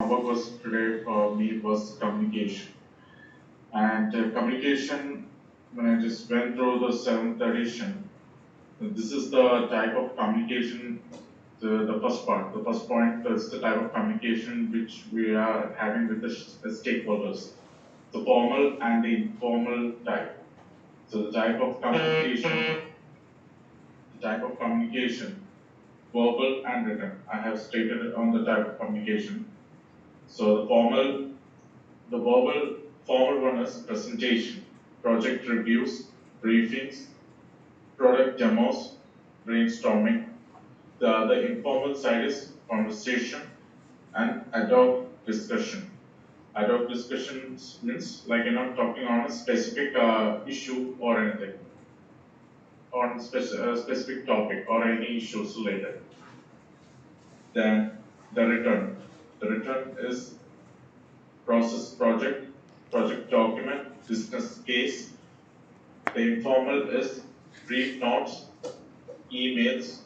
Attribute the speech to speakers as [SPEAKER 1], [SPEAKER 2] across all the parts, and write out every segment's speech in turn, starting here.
[SPEAKER 1] topic was today for me was communication. And communication, when I just went through the seventh edition, this is the type of communication, the first part. The first point is the type of communication which we are having with the stakeholders, the formal and the informal type. So the type of communication, verbal and written. I have stated on the type of communication. So the verbal formal one is presentation, project reviews, briefings, product demos, brainstorming. The other informal side is conversation and ad hoc discussion. Ad hoc discussions means like talking on a specific issue or anything, on specific topic or any issues related. Then the return. The return is process project document, business case. The informal is brief notes, emails,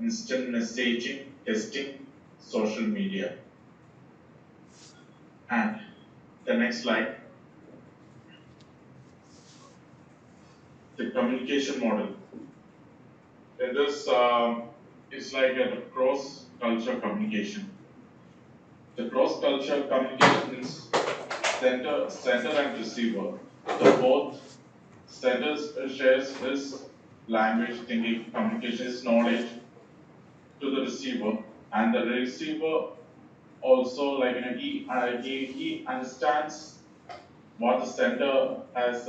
[SPEAKER 1] instant messaging, testing, social media. And the next slide, the communication model. In this, it's like a cross-culture communication. The cross-culture communication means sender and receiver. The both senders shares his language, thinking, communication, his knowledge to the receiver, and the receiver also he understands what the sender has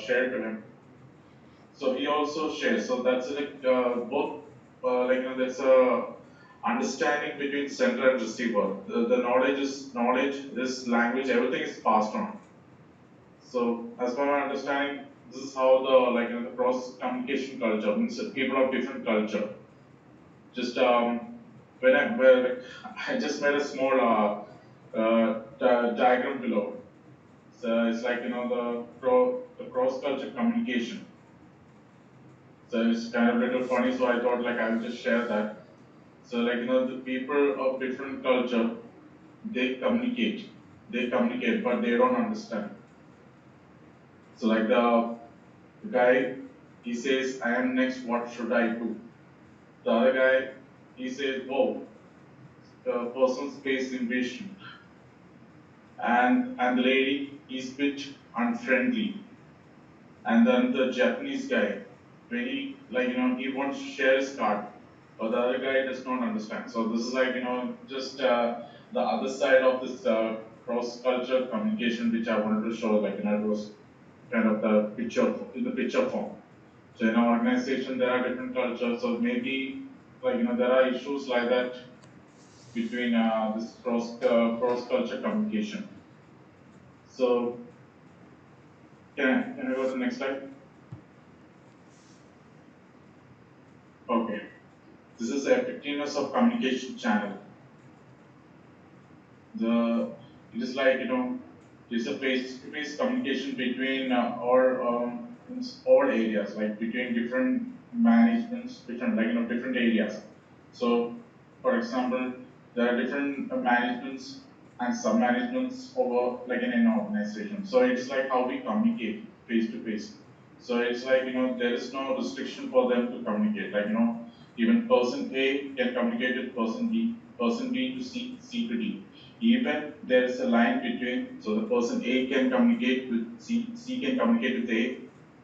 [SPEAKER 1] shared to him. So he also shares. So that's like both there's a understanding between sender and receiver. The knowledge is language, everything is passed on. So as per my understanding, this is how the cross communication culture means that people of different culture. Just I just made a small diagram below. So it's like the cross culture communication. So it's kind of a little funny, so I thought I will just share that. So the people of different culture, they communicate, but they don't understand. So the guy, he says, I am next, what should I do? The other guy, he says, whoa, the person's face invasion. And the lady is a bit unfriendly. And then the Japanese guy, when he he wants to share his card, but the other guy does not understand. So this is just the other side of this cross-cultural communication which I wanted to show. It was kind of the picture in the picture form. So in our organization there are different cultures. So maybe there are issues like that between this cross-culture communication. So can I go to the next slide? Okay. This is the effectiveness of communication channel. It is it's a face-to-face communication between all areas, between different managements, different areas. So, for example, there are different managements and sub-managements over in an organization. So it's like how we communicate face to face. So it's there is no restriction for them to communicate. Even person A can communicate with person B to C to D. Even there is a line between, so the person A can communicate with C can communicate with A,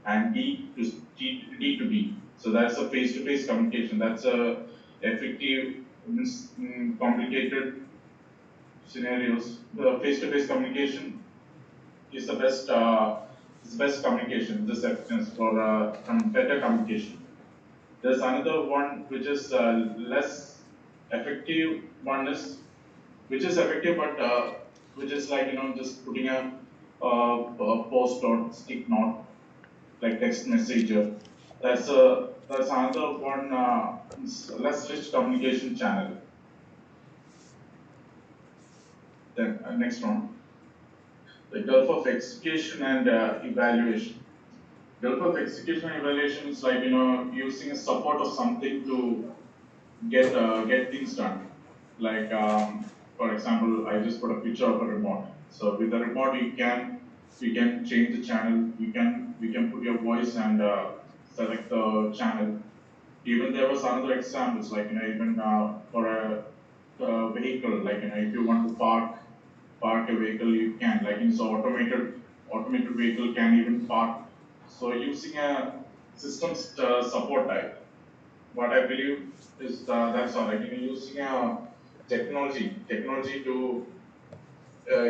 [SPEAKER 1] and D to B. So that's a face-to-face communication. That's a effective, complicated scenarios. The face-to-face communication is the best communication. This effectiveness for better communication. There's another one which is less effective. One is which is effective, but which is just putting a post or stick note like text messenger. That's another one less rich communication channel. Then next one, the gulf of execution and evaluation. Gulf of execution and evaluation is using a support of something to get things done. For example, I just put a picture of a remote. So with the remote, you can change the channel. You can put your voice and select the channel. Even there was another examples like even for a vehicle, like if you want to park a vehicle, you can like in so automated vehicle can even park. So using a systems support type, what I believe is that's all. Like using a technology to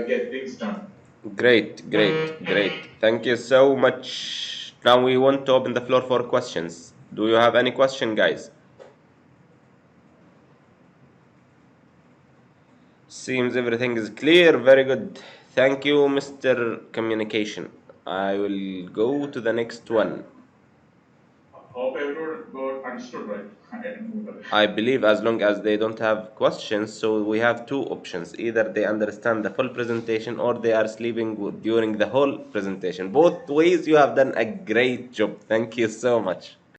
[SPEAKER 1] get things done.
[SPEAKER 2] Great, great, great. Thank you so much. Now we want to open the floor for questions. Do you have any question, guys? Seems everything is clear. Very good. Thank you, Mr. Communication. I will go to the next one.
[SPEAKER 1] Hope everyone got understood right. I didn't move away.
[SPEAKER 2] I believe as long as they don't have questions, so we have two options. Either they understand the full presentation or they are sleeping during the whole presentation. Both ways, you have done a great job. Thank you so much.